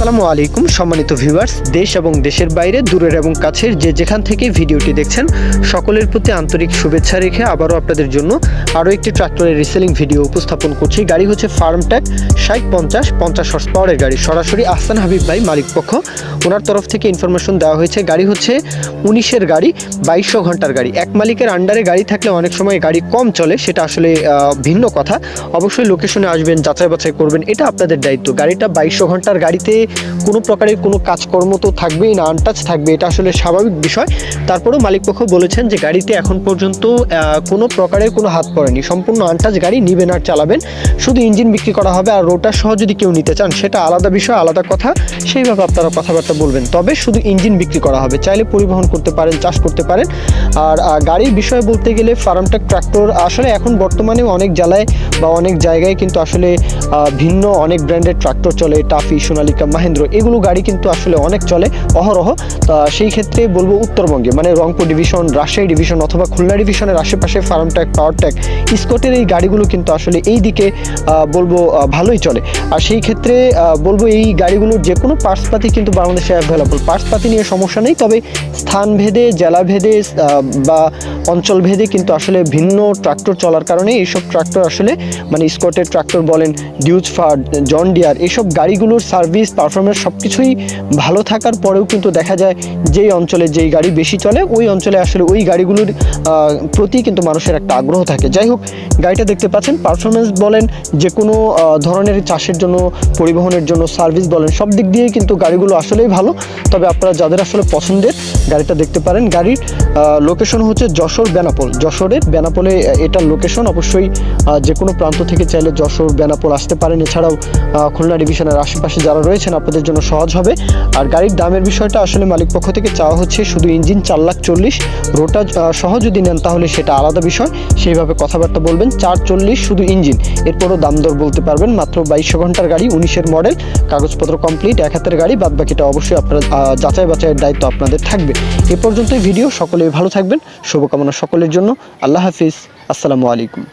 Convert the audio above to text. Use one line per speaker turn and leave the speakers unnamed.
আসসালামু আলাইকুম সম্মানিত ভিউয়ার্স, দেশ এবং দেশের বাইরে দূরের এবং কাছের যে যেখান থেকে ভিডিওটি দেখছেন সকলের প্রতি আন্তরিক শুভেচ্ছা রেখে আবারও আপনাদের জন্য আরও একটি ট্রাক্টরের রিসেলিং ভিডিও উপস্থাপন করছি। গাড়ি হচ্ছে ফার্মট্যাক 50 হর্স পাওয়ারের গাড়ি, সরাসরি আহসান হাবিব ভাই মালিক পক্ষ, ওনার তরফ থেকে ইনফরমেশন দেওয়া হয়েছে। গাড়ি হচ্ছে 19-এর গাড়ি, 2200 ঘন্টার গাড়ি। এক মালিকের আন্ডারে গাড়ি থাকলে অনেক সময় গাড়ি কম চলে, সেটা আসলে ভিন্ন কথা। অবশ্যই লোকেশনে আসবেন, যাচাই বাছাই করবেন, এটা আপনাদের দায়িত্ব। গাড়িটা 2200 ঘন্টার গাড়িতে কোনো প্রকারের কোনো কাজকর্ম তো থাকবেই না, আনটাচ থাকবে, এটা আসলে স্বাভাবিক বিষয়। তারপরেও মালিকপক্ষ বলেছেন যে গাড়িতে এখন পর্যন্ত কোনো প্রকারের কোনো হাত পড়েনি, সম্পূর্ণ আনটাচ গাড়ি, নিবেন আর চালাবেন, শুধু ইঞ্জিন বিক্রি করা হবে। আর রোটার সহ যদি কেউ নিতে চান সেটা আলাদা বিষয়, আলাদা কথা, সেইভাবে আপনারা কথাবার্তা বলবেন। তবে শুধু ইঞ্জিন বিক্রি করা হবে, চাইলে পরিবহন করতে পারেন, চাষ করতে পারেন। আর গাড়ির বিষয়ে বলতে গেলে ফার্মট্যাক ট্রাক্টর আসলে এখন বর্তমানে অনেক জেলায় বা অনেক জায়গায় কিন্তু আসলে ভিন্ন অনেক ব্র্যান্ডের ট্রাক্টর চলে, টাফি, সোনালিকা, মাহেন্দ্র, এগুলো গাড়ি কিন্তু আসলে অনেক চলে অহরহ। তা সেই ক্ষেত্রে বলবো উত্তরবঙ্গে মানে রংপুর ডিভিশন, রাজশাহী ডিভিশন অথবা খুলনা ডিভিশনের আশেপাশে ফার্মট্যাক, পাওয়ারট্যাক, স্কটের এই গাড়িগুলো কিন্তু আসলে এই দিকে বলবো ভালোই চলে। আর সেই ক্ষেত্রে বলবো এই গাড়িগুলোর যে কোনো পার্টসপাতি কিন্তু বাংলাদেশে অ্যাভেলেবল, পার্টসপাতি নিয়ে সমস্যা নেই। তবে স্থানভেদে, জেলাভেদে বা অঞ্চলভেদে কিন্তু আসলে ভিন্ন ট্রাক্টর চলার কারণে এইসব ট্রাক্টর আসলে মানে স্কটের ট্রাক্টর বলেন, ডিউজফার, জন ডিয়ার, এইসব গাড়িগুলোর সার্ভিস, পারফরমেন্স সব কিছুই ভালো থাকার পরেও কিন্তু দেখা যায় যেই অঞ্চলে যেই গাড়ি বেশি চলে ওই অঞ্চলে আসলে ওই গাড়িগুলোর প্রতি কিন্তু মানুষের একটা আগ্রহ থাকে। যাই হোক, গাড়িটা দেখতে পাচ্ছেন, পারফরমেন্স বলেন, যে কোনো ধরনের চাষের জন্য, পরিবহনের জন্য, সার্ভিস বলেন, সব দিক দিয়েই কিন্তু গাড়িগুলো আসলেই ভালো। তবে আপনারা যাদের আসলে পছন্দের গাড়িটা দেখতে পারেন। গাড়ির লোকেশন হচ্ছে যশোর বেনাপোল, যশোরের বেনাপোলে এটার লোকেশন। অবশ্যই যে কোনো প্রান্ত থেকে চাইলে যশোর, বেনাপোল আসতে পারেন। এছাড়াও খুলনা ডিভিশনের আশেপাশে যারা রয়েছেন আপনাদের জন্য সহজ হবে। আর গাড়ির দামের বিষয়টা আসলে মালিক পক্ষ থেকে চাওয়া হচ্ছে শুধু ইঞ্জিন 4,40,000, রোটা সহ যদি নেন তাহলে সেটা আলাদা বিষয়, সেইভাবে কথাবার্তা বলবেন। 4,40,000 শুধু ইঞ্জিন, এরপরও দাম দর বলতে পারবেন। মাত্র 2200 ঘন্টার গাড়ি, 19-এর মডেল, কাগজপত্র কমপ্লিট, এক হাতের গাড়ি, বাদ বাকিটা অবশ্যই আপনারা যাচাই বাছাইয়ের দায়িত্ব আপনাদের থাকবে। এ পর্যন্তই ভিডিও, সকলেই ভালো থাকবেন, শুভকামনা সকলের জন্য। আল্লাহ হাফিজ, আসসালামু আলাইকুম।